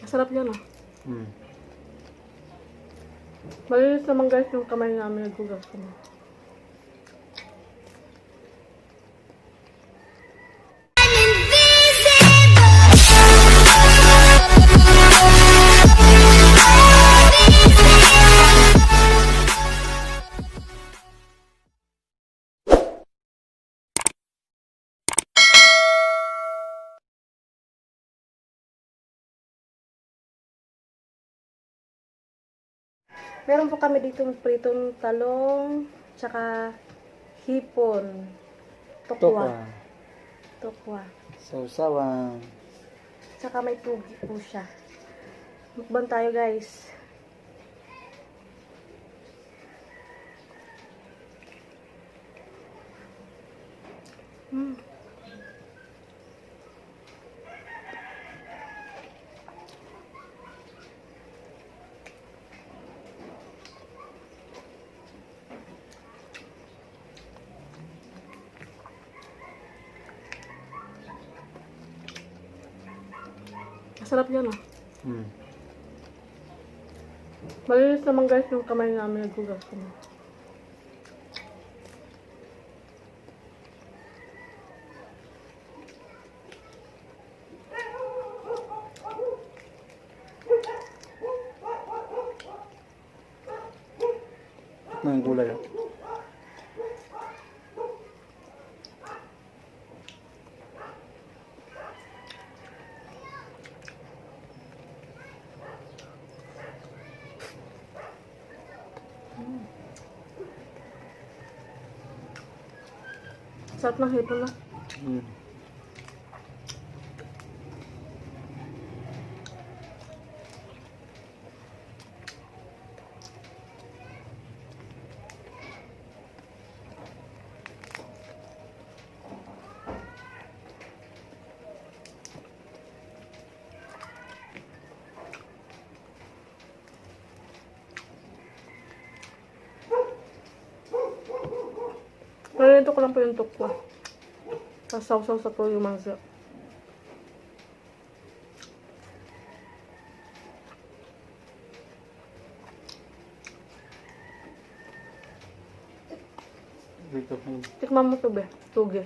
Masarap yan ah. Hmm. Malinis naman guys yung kamay namin naghugas kami. Meron po kami dito pritong talong, tsaka hipon, Tokwa. tokwa, Sausawan. tsaka may tugi po siya. Mukbang tayo guys. Masarap yan ah. Hmm. Malinis naman guys yung kamay namin naghugas kami. Ng gulay. Ah. Sarap ng hipon na. Hmm. Nalilito ko lang po yung tokwa. Tapos sausaw sa po yung mansa. Dito. Tikman mo to be. Tugi.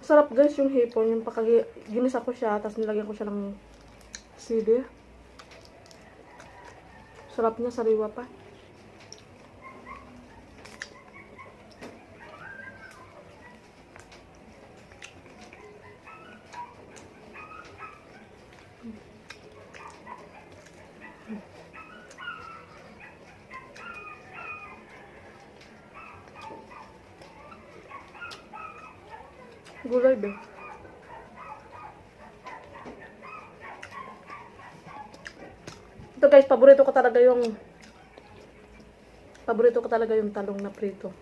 Sarap guys yung hipon. Yung ginisa ko siya, tapos nilagyan ko siya ng sili. Sarap niya, sariwa pa. Gulay ba? Ito guys, paborito ko talaga yung talong na prito.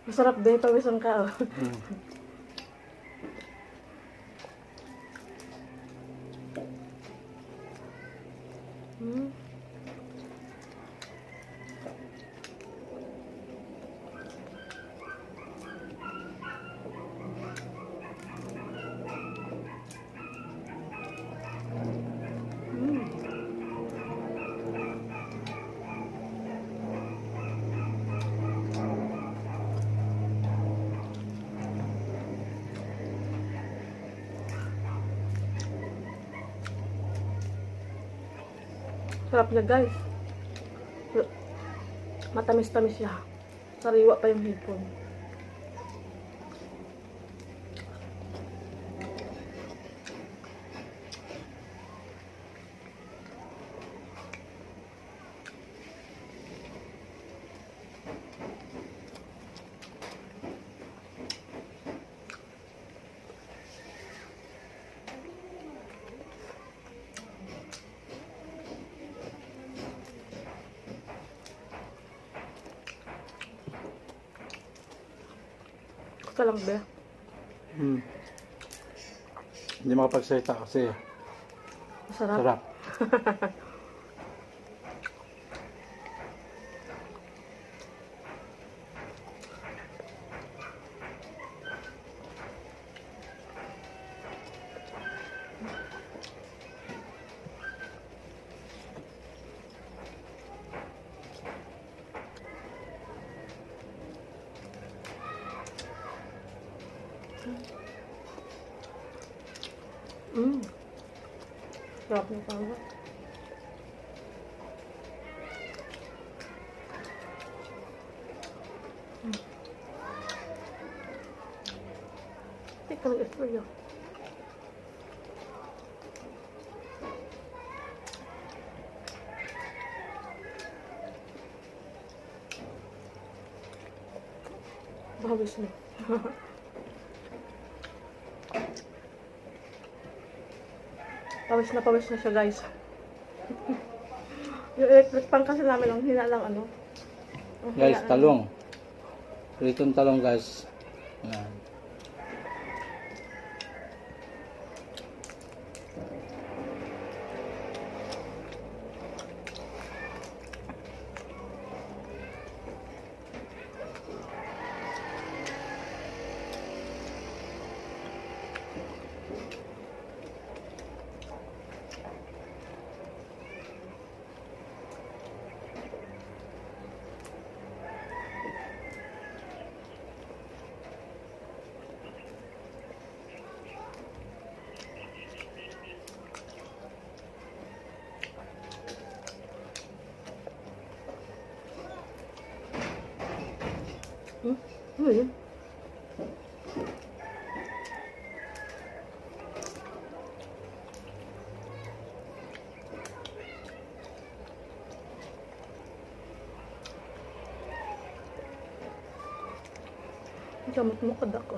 Masarap din, pawisan ka. Oh. Sarap niya guys. Matamis-tamis siya. Sariwa pa yung hipon. Ka lang ba? Hindi makapagsalita kasi Masarap. sarap. Sarap niya talaga. Ikaw nag-istorya. Bahawis na. Pawis na siya guys. Yung electric pan kasi namin ang hina lang ano. Ang Guys, hina talong. Pritong talong guys. Yan. Ano yun? Kamot mo kada ko.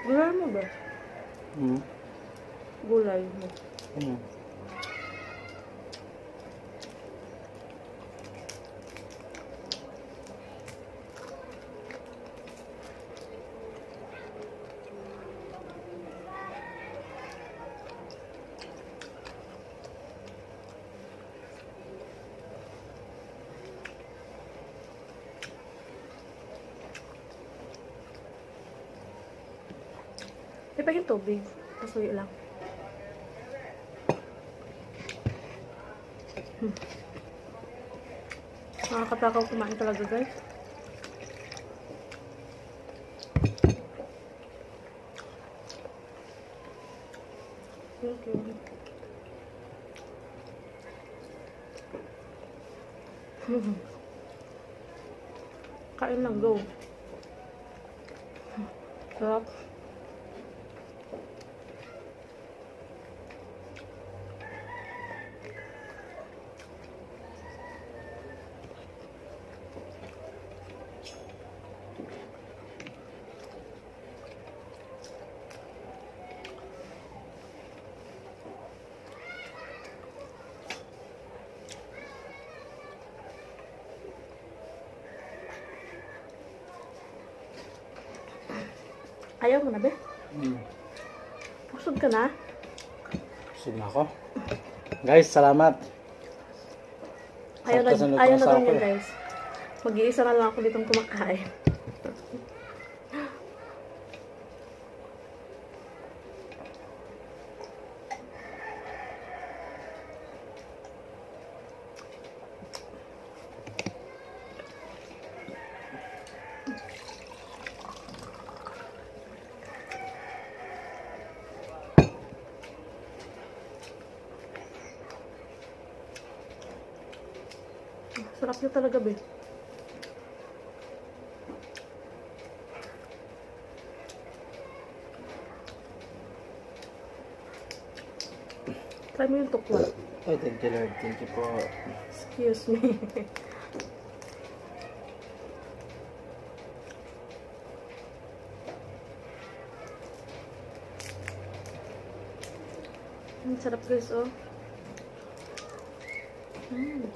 Gulay mo ba? Gulay mo. Di ba yung tubig? Pasuyo lang. Nakakatakaw kumain talaga guys. Thank you. Kain lang, go. Sarap. Ayaw mo na, be? Mm. Busog ka na? Busog na ako. Guys, salamat. Ayaw na, Kasunod ayaw ko na sa daw niya, ako. guys. Mag-iisa na lang ako ditong kumakain. Sarap niya talaga, be. Try mo yung tukwa. Ay, thank you Lord. Thank you po. Excuse me. Ang sarap, guys, oh. Mm.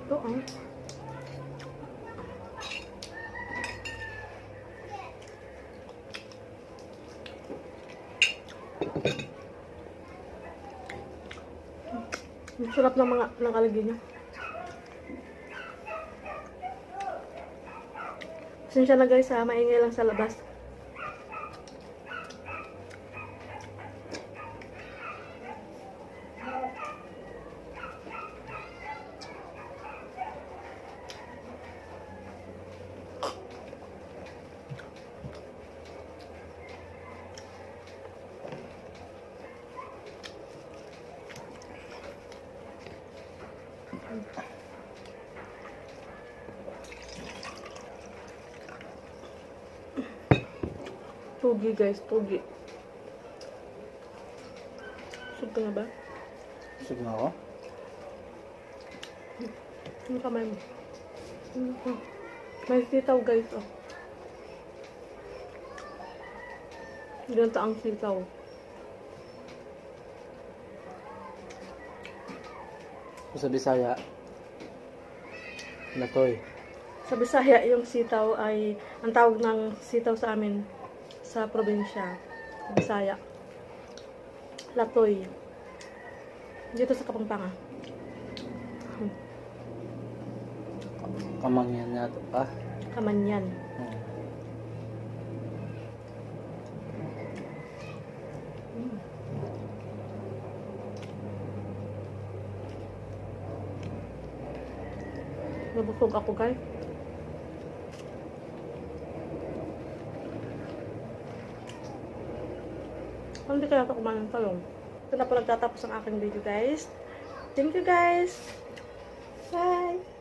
Ito, ah. Ang sarap ng mga nakalagay niya. Pasensya na, guys, ha. Maingay lang sa labas. Tugi, guys, tugi. Busog ka na ba? Busog na ako. Ano kamay mo? May sitaw, guys, oh. Ganito ang sitaw. Sa Bisaya. Latoy. Sa Bisaya, yung sitaw ay, ang tawag ng sitaw sa amin sa probinsya, Bisaya, Latoy. Dito sa Kapampangan. Kamangyan na ito. Ah. Kamanyan. Nabusog ako, guys. Hindi kaya ako kumain ng talong. Ito na po nagtatapos ang aking video, guys. Thank you, guys. Bye!